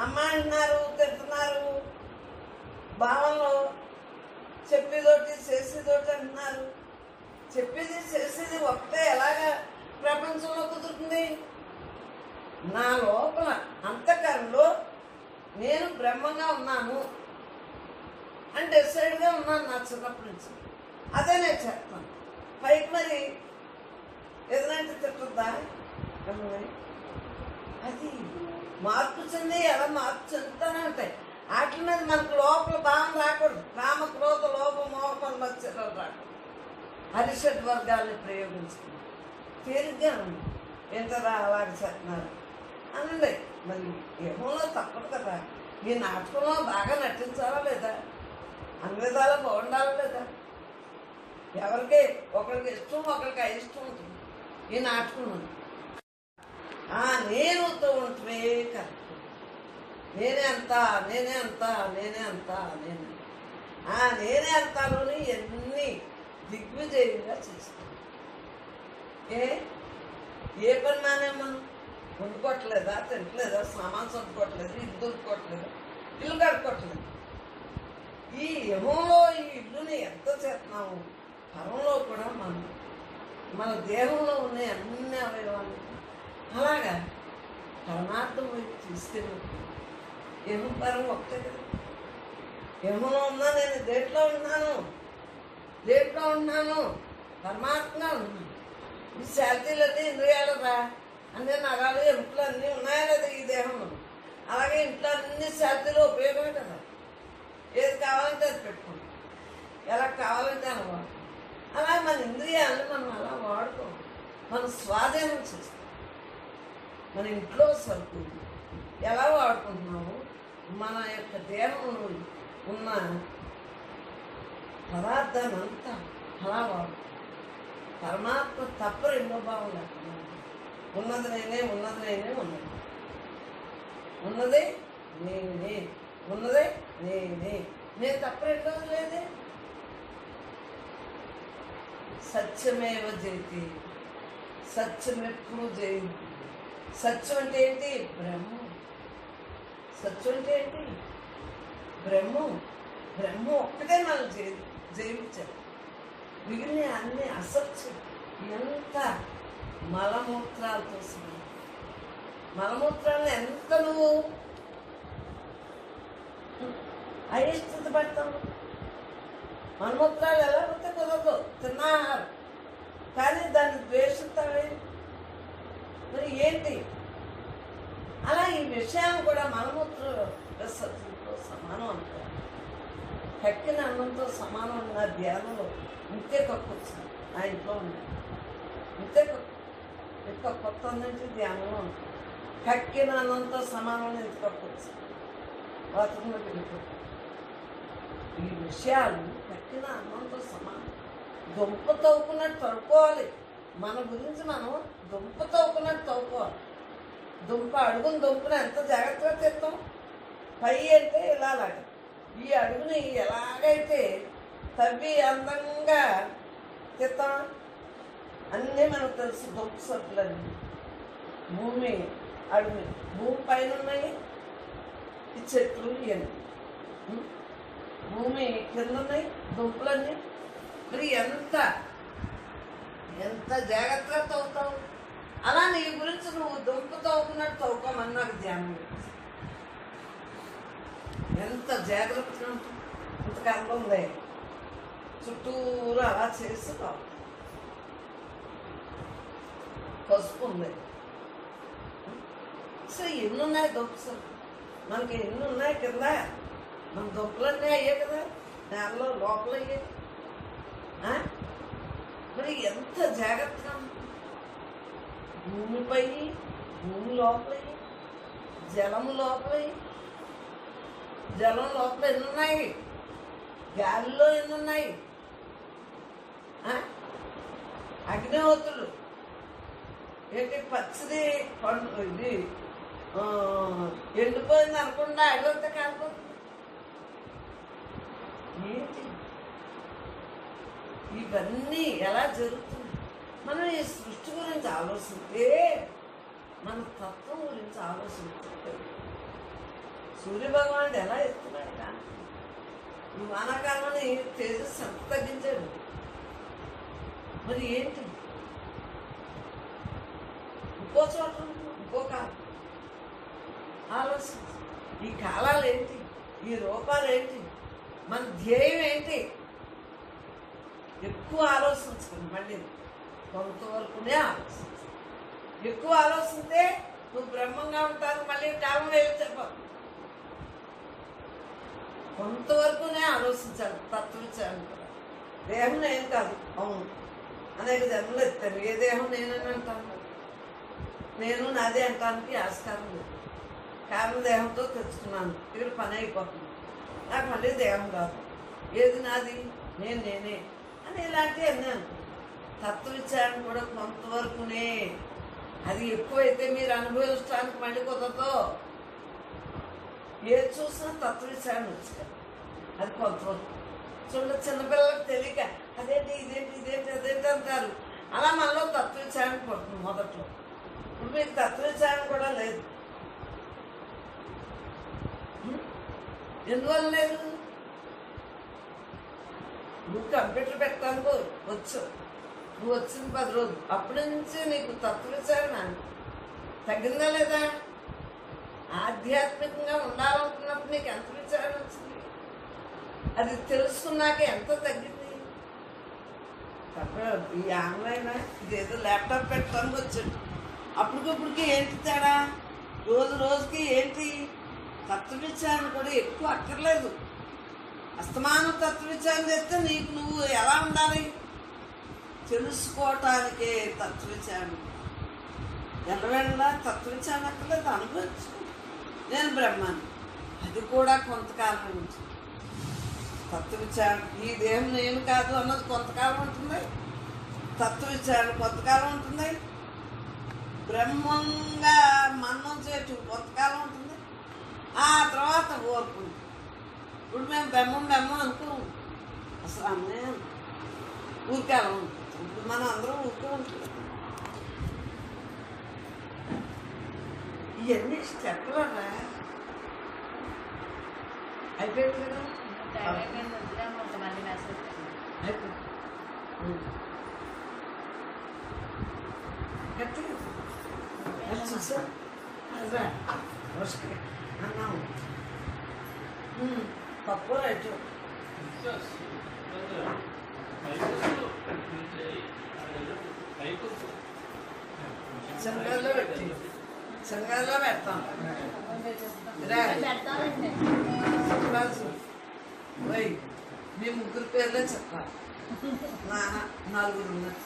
అమ్మ అంటున్నారు, తింటున్నారు, భావంలో చెప్పేదోటి చేసేదోటి అంటున్నారు. చెప్పేది చేసేది ఒకటే ఎలాగా ప్రపంచంలో కుదురుతుంది? నా లోపల అంతఃకరణలో నేను బ్రహ్మంగా ఉన్నాను అని డిసైడ్గా ఉన్నాను నా చిన్నప్పటి నుంచి. అదే నేను చెప్తాను. పైకి మరి ఏదైనా తిట్టుద్దా? అది మార్పు చెంది ఎలా మార్పు చెందుతూనే ఉంటాయి. వాటి మీద మనకు లోపల భావం రాకూడదు. కామ, క్రోధ, లోభ, మోహం, మత్సరాలు రాకూడదు. అరిషడ్ వర్గాన్ని ప్రయోగించుకుని తేలిగ్గా ఉంది. ఏంటరా అలాగే చెప్తున్నారు అనండి. మరి ఏమోలో తప్పదు కదా. ఈ నాటకంలో బాగా నటించాలా లేదా? అన్ని విధాలా బాగుండాలా లేదా? ఎవరికి ఒకరికి ఇష్టం, ఒకరికి అయిష్టం ఉంటుంది ఈ నాటకం. నేనుతో ఉంటే కరెక్ట్. నేనే అంత, నేనే అంత, నేనే అంత, నేనే అంతలోని ఎన్ని దిగ్విజయంగా చేస్తాను. ఏ పని మానే మనం వండుకోవట్లేదా, తింటలేదా, సామాన్ చదువుకోవట్లేదు, ఇల్లు దొరుకుకోవట్లేదు, ఇల్లు కడుక్కోవట్లేదు. ఈ యమంలో ఈ ఇల్లుని ఎంత చేస్తున్నాము, పరంలో కూడా మన దేహంలో ఉన్న అన్ని అవయవాలు అలాగా పరమార్థం వైపు తీసుకెళ్ళి యమం పరం ఒకటే కదా. యమంలో ఉన్నా నేను దేంట్లో ఉన్నాను, దేంట్లో ఉన్నాను, పరమాత్మగా ఉన్నాను. ఈ శాంతిలన్నీ ఇంద్రియాలు రా, అన్ని నరాలు ఎముకలు అన్నీ ఉన్నాయా లేదా ఈ దేహంలో? అలాగే ఇంట్లో అన్ని శాంతిలో ఉపయోగమే కదా. ఏది కావాలంటే అది పెట్టుకుంటాం, ఎలా కావాలంటే అలా వాడుకుంటాం. అలా మన ఇంద్రియాలను మనం అలా వాడుకోం, మనం స్వాధీనం చేస్తాం. మన ఇంట్లో సరుకు ఎలా వాడుకుంటున్నాము, మన యొక్క దేహంలో ఉన్న పదార్థాన్ని అంతా అలా వాడు. పరమాత్మ తప్ప రెండో భావం లేకుండా ఉన్నది నేనే, ఉన్నది నేనే, ఉన్నది ఉన్నదే నేనే, ఉన్నదే నేనే, నేను తప్ప రెండోది లేదే. సత్యమేవ జయతి, సత్యం ఎప్పుడు జయంతి. సత్యం అంటే ఏంటి? బ్రహ్మం. సత్యం అంటే ఏంటి? బ్రహ్మం. బ్రహ్మం ఒక్కటే మనం జయించాలి. మిగిలిన అన్ని అసత్యం. ఎంత మలమూత్రాలతో సమానం. మలమూత్రాలను ఎంత నువ్వు అయిష్టత పడతావు. మలమూత్రాలు ఎలా పోతే కుదరదు, తిన్నాహారం. కానీ దాన్ని ద్వేషిస్తావే. మరి ఏంటి? అలా ఈ విషయాన్ని కూడా మలమూత్ర విసర్జనతో సమానం అంటారు. కక్కిన అన్నంతో సమానం ఉన్న ధ్యానంలో ఇంతే కక్కొచ్చింది. నా ఇంట్లో ఉన్నాయి ఇంతే ఎక్కువ కొత్త నుంచి ధ్యానంలో ఉంటుంది. కక్కిన అన్నంతో సమానం ఇంత కక్కొచ్చింది. బాత్రూంలో వెళ్ళిపోతుంది. ఈ విషయాలు కక్కిన అన్నంతో సమానం. దుంప తవ్వుకున్నట్టు తవ్వుకోవాలి. మన గురించి మనం దుంప తవ్వుకున్నట్టు తవ్వుకోవాలి. దుంప అడుగుని దుంపను ఎంత జాగ్రత్తగా తెస్తాం. పై అంటే ఇలా లాగా ఈ అడుగుని ఎలాగైతే తవ్వి అందంగా తెస్తాం. అన్నీ మనకు తెలుసు. దుంప సరుకులన్నీ భూమి అడుగు, భూమి పైన ఉన్నాయి ఈ చెట్లు, ఇవన్నీ భూమి కింద ఉన్నాయి దుంపలన్నీ. మరి ఎంత ఎంత జాగ్రత్తగా తవ్వుతావు. అలా నీ గురించి నువ్వు దుంప తవ్వుకున్నట్టు తవ్వుకోమని నాకు ధ్యానం. ఎంత జాగ్రత్తగా ఉంటుంది. ఇంతకాలంలో ఉంది చుట్టూరు అలా చేసి పసుపు ఉంది. సో ఎన్ని ఉన్నాయి దుంపలు మనకి, ఎన్ని ఉన్నాయి కింద. మన దుంపలన్నీ అయ్యే కదా నేలలో లోపల అయ్యే. మరి ఎంత జాగ్రత్తగా భూమిపై, భూమి లోపల, జలము లోపల, జలం లోపల ఎన్ని ఉన్నాయి, గాలిలో ఎన్ని ఉన్నాయి. అగ్నిహోత్రులు ఏంటి పచ్చిది పండు ఇది ఎండిపోయింది అనుకుండా అడిగితే కాలిపోతుంది. ఏంటి ఇవన్నీ ఎలా జరుగుతుంది? మనం ఈ సృష్టి గురించి ఆలోచిస్తే, మన తత్వం గురించి ఆలోచిస్తే, సూర్యభగవానుడు ఎలా ఇస్తున్నాడు కానీ ఈ వానాకాలంలో తేజస్సు ఎంత తగ్గించాడు. మరి ఏంటి? ఇంకో చోట ఇంకో కాలం ఆలోచించు. ఈ కాలాలు ఏంటి? ఈ రూపాలు ఏంటి? మన ధ్యేయం ఏంటి? ఎక్కువ ఆలోచించుకుని మళ్ళీ కొంతవరకునే ఆలోచించు. ఎక్కువ ఆలోచిస్తే నువ్వు బ్రహ్మంగా ఉంటాను. మళ్ళీ కాలం వెళ్ళిపోతుంది. కొంతవరకునే ఆలోచించాలి. తత్వవిచారం కూడా. దేహం నేను కాదు. అవును, అనేక జన్మలు ఎత్తాను. ఏ దేహం నేనని అంటాను? నేను నాదే అంటానికి ఆస్కారం లేదు. కారణదేహంతో తెచ్చుకున్నాను. ఇక్కడ పని అయిపోతుంది. నాకు మళ్ళీ దేహం కాదు. ఏది నాది? నేనే అని ఇలాంటివి అన్నీ అనుకో. తత్వవిచారణ కూడా కొంతవరకునే. అది ఎక్కువైతే మీరు అనుభవించడానికి మళ్ళీ కుదరదు. ఏది చూసినా తత్వవిచారణ వచ్చారు. అది కొంతవరకు. చూడ చిన్నపిల్లలకు తెలియక అదేంటి ఇదేంటి ఇదేంటి అదేంటి అంటారు. అలా మనలో తత్వవిచారణ పడుతుంది మొదట్లో. ఇప్పుడు మీకు తత్వవిచారణ కూడా లేదు. ఎందువల్ల లేదు? నువ్వు కంప్యూటర్ పెట్టడానికి వచ్చు. నువ్వు వచ్చిన 10 రోజులు అప్పటి నుంచి నీకు తత్వవిచారణ తగ్గిందా లేదా? ఆధ్యాత్మికంగా ఉండాలనుకున్నప్పుడు నీకు ఎంత విచారణ వచ్చింది? అది తెలుసుకున్నాక ఎంత తగ్గింది? ఈ ఆన్లైన్ ఇదేదో ల్యాప్టాప్ పెట్టడానికి వచ్చాడు. అప్పటికప్పటికి ఏంటి తేడా? రోజు రోజుకి ఏంటి? తత్వవిచారణ కూడా ఎక్కువ అక్కర్లేదు. అస్తమానం తత్వవిచారణ చేస్తే నీకు నువ్వు ఎలా ఉండాలి తెలుసుకోవటానికే తత్వవిచారణ. ఎల్లవేళలా తత్వవిచారణ అక్కర్లేదు. అనుభవించు. నేను బ్రహ్మాన్ని. అది కూడా కొంతకాలం నుంచి తత్వవిచారణ ఈ దేహం నేను కాదు అన్నది కొంతకాలం ఉంటుంది, తత్వవిచారణ కొంతకాలం ఉంటుంది, బ్రహ్మంగా మన్నం చేయటం కొంతకాలం ఉంటుంది, ఆ తర్వాత ఓర్పుంది. ఇప్పుడు మేము బ్రహ్మం అనుకోము, అసలు అన్నీ ఊరికాలం ఉంటుంది. ఇప్పుడు మనం అందరం ఊరికే ఉంటుంది. ఇవన్నీ చెప్పలేదా? అయిపోయింది కదా, చూసా అన్నాము పప్పు రైతు శనగాల్లో పెట్టి శనగాల్లో పెడతాం. మీ ముగ్గురు పేర్లే చెప్పాలి, నలుగురు ఉన్నారు.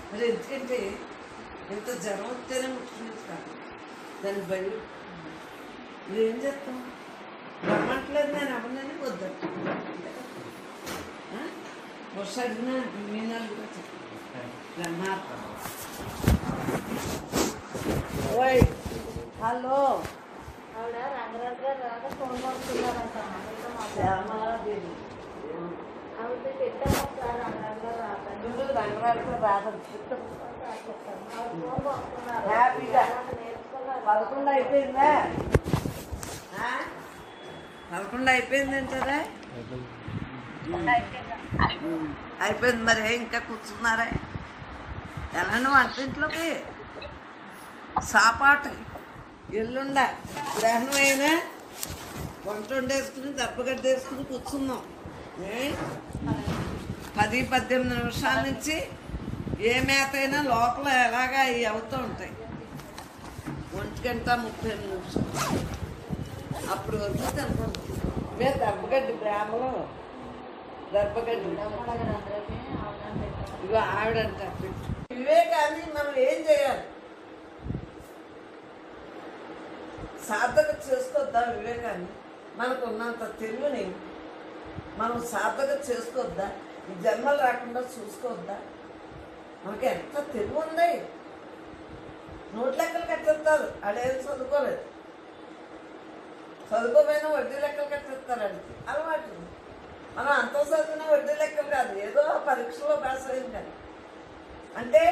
మరి ఎందుకంటే ఇంత జ్వరం వస్తేనే ముట్టుకునేది కాదు, దాన్ని భయం. నువ్వేం చేస్తాం? రమ్మంటలేదు, నేను ఎవరినైనా వద్దట వర్ష అడిగినా మీ నలుగురు చెప్పాలి. ఓయ్ హలో, ఆవిడ రంగరాజు గారు రాక ఫోన్ కొడుతున్నారంట. శ్యామలాదేవి ఆవిడ పెట్టాము సార్, రంగరాజు గారు రాక రంగరాజు రాదని ఫోన్ కొడుతున్నారు. హ్యాపీగా నేర్చుకున్నారు. 11 అయిపోయిందా? 11 అయిపోయింది ఏంటరా? అయిపోయింది. మరి ఇంకా కూర్చున్నారా? ఎలాంటి వంటింట్లోకి సాపాటు ఎల్లుండ గ్రహణం అయినా వంట వండేసుకుని దెబ్బగడ్డ వేసుకుని కూర్చున్నాం. 10-18 నిమిషాల నుంచి ఏ మేత అయినా లోపల ఎలాగా అవి అవుతూ ఉంటాయి. 1:30 నిమిషాలు అప్పుడు వరకు తింటాం. మేము దెబ్బగడ్డి ప్రేమలో దెబ్బగడ్డి ఇగో ఆవిడంట. ఇవే కానీ మనం ఏం చేయాలి? సాధక చేసుకోవద్దా? వివేకాన్ని మనకున్నంత తెలివిని మనం సాధక చేసుకోవద్దా? ఈ జన్మలు రాకుండా చూసుకోవద్దా? మనకి ఎంత తెలివి ఉంది. నోట్ లెక్కలు కట్టేస్తారు, ఆడేం చదువుకోలేదు. చదువుకోపోయినా వడ్డీ లెక్కలు కట్టేస్తారు. అడిగి అలవాటు. మనం అంత చదివిన వడ్డీ లెక్కలు కాదు, ఏదో పరీక్షలో పాస్ అయింది కానీ. అంటే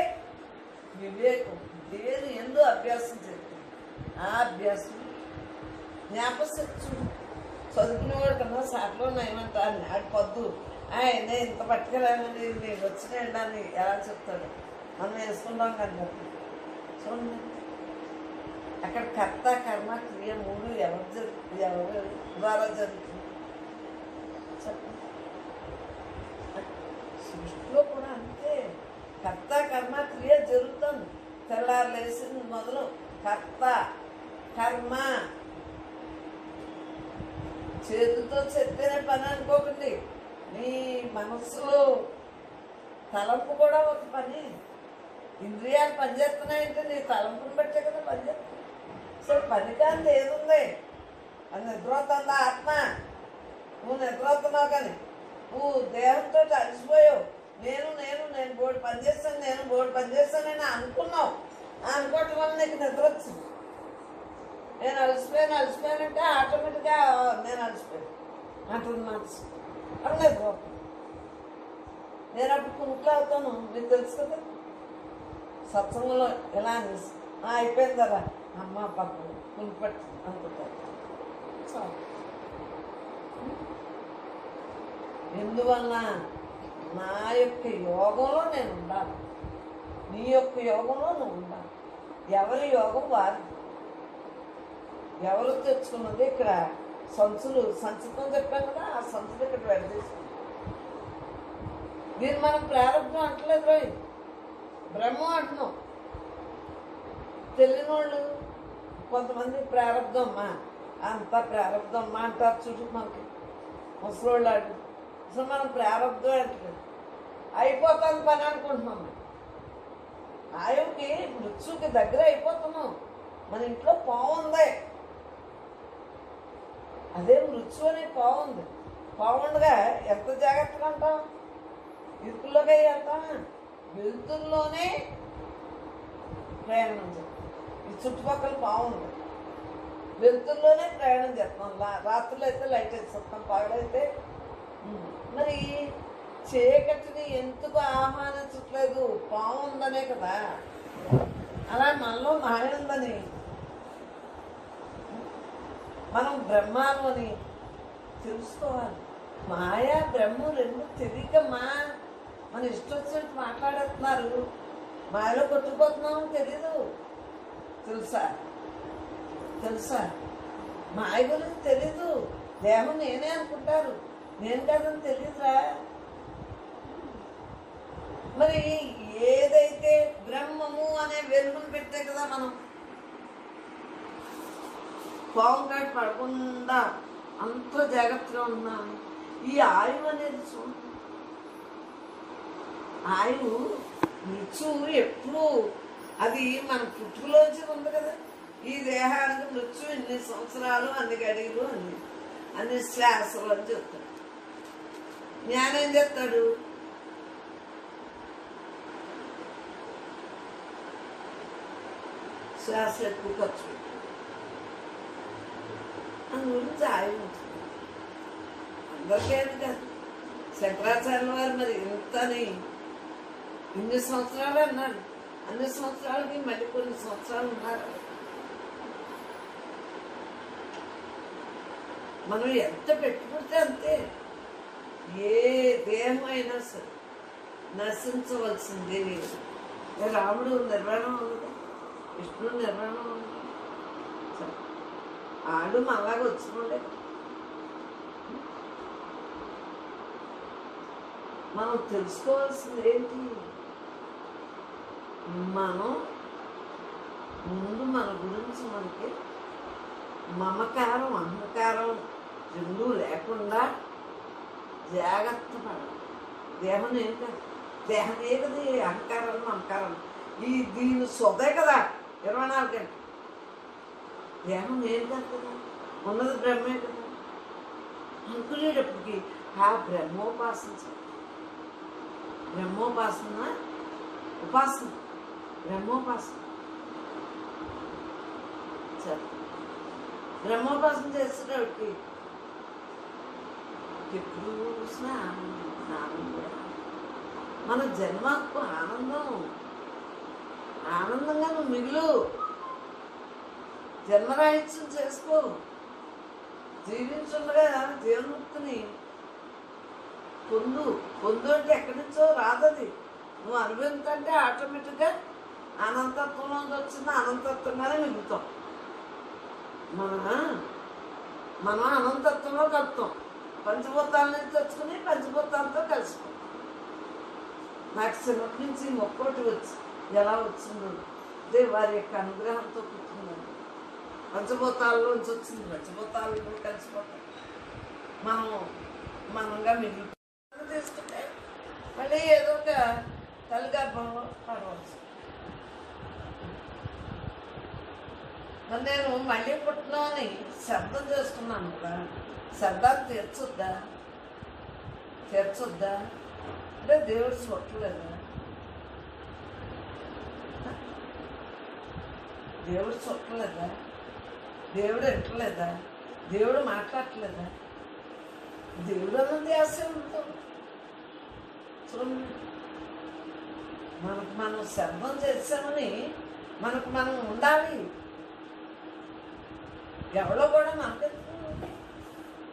వివేకం దేని ఎందు అభ్యాసం చేస్తుంది. ఆ అభ్యాసం జ్ఞాపశక్తి చదువుకునేవాడు కన్నా సాట్లో ఏమంటాను ఆడి పొద్దు నేను ఇంత పట్టుకెళ్ళాలని నేను వచ్చినాయండి అని ఎలా చెప్తాడు? మనం వేసుకుంటాం కదా. చూడండి, అక్కడ కర్త కర్మ క్రియ 3 ఎవరి ద్వారా జరుగుతుంది చెప్పండి. సృష్టిలో కూడా అంతే, కర్త కర్మ క్రియ జరుగుతుంది. తెల్లారు లేచింది మొదలు కర్త కర్మ. చేతితో చెప్పిన పని అనుకోకండి. నీ మనస్సులో తలంపు కూడా ఒక పని. ఇంద్రియాలు పనిచేస్తున్నాయంటే నీ తలంపుని బట్టే కదా పనిచేస్తున్నాయి. సో పని కాని ఏదుంది? అది నిద్రపోతుందా ఆత్మ? నువ్వు నిద్రపోతున్నావు కానీ నువ్వు దేహంతో అలసిపోయావు. నేను బోర్డు పనిచేస్తాను, నేను బోర్డు పనిచేస్తానని అనుకున్నావు. అనుకోవటం వల్ల నీకు నిద్ర వచ్చింది. నేను అలసిపోయానంటే ఆటోమేటిక్గా నేను అలసిపోయాను అంటుంది మనసు. అది నిద్ర. నేను అప్పుడు కునుకులు అవుతాను, నీకు తెలుసు కదా. సత్సంగంలో ఎలా అయిపోయింది కదా, అమ్మ పక్కన కునుకు పట్టి అనుకుంటాను. ఎందువల్ల నా యొక్క యోగంలో నేను ఉండాలి, నీ యొక్క యోగంలో నువ్వు ఉండాలి. ఎవరి యోగం వారి. ఎవరు తెచ్చుకున్నది ఇక్కడ సంచితం చెప్పాను కదా, ఆ సంచులు ఇక్కడ పెడతీసుకుంది. దీన్ని మనం ప్రారంభం అంటలేదు రోయ్, బ్రహ్మం అంటున్నాం. తెలియని వాళ్ళు కొంతమంది ప్రారంభం అమ్మా, అంతా ప్రారంభం అమ్మా అంటారు. చుట్టూ మనకి ముసలోళ్ళు అడుగు. అసలు మనం ప్రారంభం అంటలేదు, అయిపోతుంది పని అనుకుంటున్నాం. ఆయువుకి మృత్యుకి దగ్గర అయిపోతున్నాం. మన ఇంట్లో పావు ఉంది, అదే మృత్యు అనే పావు ఉంది. పౌండ్గా ఎంత జాగ్రత్తగా ఉంటాం, ఇరుకుల్లోకి వెళ్తాం. వెలుతుల్లోనే ప్రయాణం చేస్తాం. ఈ చుట్టుపక్కల బాగుంది, వెలుతుల్లోనే ప్రయాణం చేస్తాం. రాత్రులు అయితే లైట్ వేసేస్తాం, పగలైతే మరి చీకటిని ఎందుకు ఆహ్వానించట్లేదు? పాము ఉందనే కదా. అలా మనలో మాయ ఉందని, మనం బ్రహ్మాను అని తెలుసుకోవాలి. మాయా బ్రహ్మ రెండు తెలియకమ్మా మన ఇష్టం వచ్చినట్టు మాట్లాడేస్తున్నారు. మాయలో కొట్టుకుపోతున్నామని తెలీదు. తెలుసా తెలుసా మాయ గురించి తెలీదు. దేహం నేనే అనుకుంటారు, నేను కాదని తెలీదురా. మరి ఏదైతే బ్రహ్మము అనే వెలుగును పెట్టే కదా మనం పాము కాటి పడకుండా అంత జాగ్రత్తగా ఉన్నాం. ఈ ఆయువు అనేది చూడండి, ఆయువు మృత్యువు ఎప్పుడు అది మన పుట్టుకలోంచి ఉంది కదా. ఈ దేహానికి మృత్యు ఇన్ని సంవత్సరాలు, అన్ని గడియలు, అన్ని శ్వాసలు అని చెప్తాడు. జ్ఞానం చెప్తాడు, శ్వాస ఎక్కువ ఖర్చు పెట్టు, అందు గురించి ఆయువు ఉంటుంది. అందరికేది కాదు. శంకరాచార్య వారు మరి ఇంతని ఇన్ని సంవత్సరాలు అన్నారు. అన్ని సంవత్సరాలకి మళ్ళీ కొన్ని సంవత్సరాలు ఉన్నారు. మనం ఎంత పెట్టుకుంటే అంతే. ఏ దేహం అయినా సరే నశించవలసిందే. రాముడు నిర్వాణం ఉంది, విష్ణుడు నిర్వాణం ఉంది. ఆడు మనలాగా వచ్చినోడే. మనం తెలుసుకోవాల్సింది ఏంటి? మనం ముందు మన గురించి మనకి మమకారం, అహంకారం రెండూ లేకుండా జాగ్రత్త పడాలి. దేహం ఏం కాదు, దేహం ఏ కదా అహంకారాలు మమకారాలు. దీని సొదే కదా 24 గంటలు. దేహం ఏం కాదు కదా, ఉన్నది బ్రహ్మే కదా. అనుకునేటప్పటికి ఆ బ్రహ్మోపాసన, బ్రహ్మోపాసన ఉపాసన, బ్రహ్మోపాసన బ్రహ్మోపాసన చేసేటప్పటికి ఎప్పుడు చూసినా ఆనందం. మన జన్మకు ఆనందం, ఆనందంగా నువ్వు మిగులు. జన్మరాహిత్యం చేసుకో. జీవించుండగా జీవన్ముక్తిని పొందు అంటే ఎక్కడి నుంచో రాదది. నువ్వు అనుభవించంటే ఆటోమేటిక్గా అనంతత్వంలోకి వచ్చింది, అనంతత్వంగానే మిగులుతాం. మనం అనంతత్వంలో కలుపుతాం. పంచభూతాల నుంచి వచ్చుకుని పంచభూతాలతో కలిసిపోతాం. నాకు చిన్నప్పటి నుంచి మొక్కోటి వచ్చి ఎలా వచ్చిందో అదే వారి యొక్క అనుగ్రహంతో పుట్టిందండి. పంచభూతాల్లోంచి వచ్చింది, పంచభూతాలలో కలిసిపోతాం. మనంగా మిగిలి తీసుకుంటే మళ్ళీ ఏదో ఒక తల్లిగర్భంలో పడవచ్చు. మరి నేను మళ్ళీ పుట్టినామని శబ్దం చేసుకున్నాను కదా, శబ్దాన్ని తీర్చొద్దా అంటే దేవుడు చూడలేదా? దేవుడు చూడలేదా? దేవుడు ఎట్టలేదా? దేవుడు మాట్లాడలేదా? దేవుడు అన్నది ఆశ ఉంటుంది. చూడండి, మనం శబ్దం చేసామని మనం ఉండాలి. ఎవడో కూడా మనకెందుకు?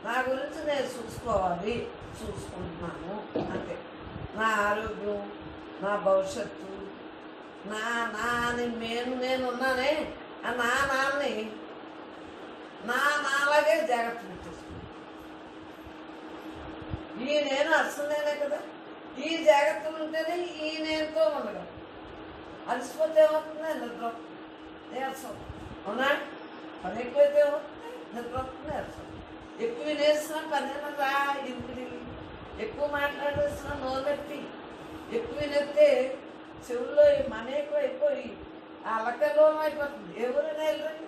నా గురించి నేను చూసుకోవాలి, చూసుకుంటున్నాను అంతే. నా ఆరోగ్యం, నా భవిష్యత్తు, నేను ఉన్నానే ఆ నాన్నని నాలాగే జాగ్రత్త పెట్టేసుకున్నాను. ఈ నేను అసలు నేనే కదా. ఈ జాగ్రత్తలు ఉంటేనే ఈ నేనుతో ఉండగలను. అలసిపోతే ఏమవుతుంది? నిద్ర నీరసం. అవునా? పని ఎక్కువైతే ఏమవుతుంది? నిద్ర నీరసం. ఎక్కువ వినేసిన పని రా ఇంటికి, ఎక్కువ మాట్లాడేసిన నోరెత్తి, ఎక్కువ వినేస్తే చెవుల్లో మన ఎక్కువ అయిపోయి అలకలోనం అయిపోతుంది. ఎవరైనా వెళ్ళండి.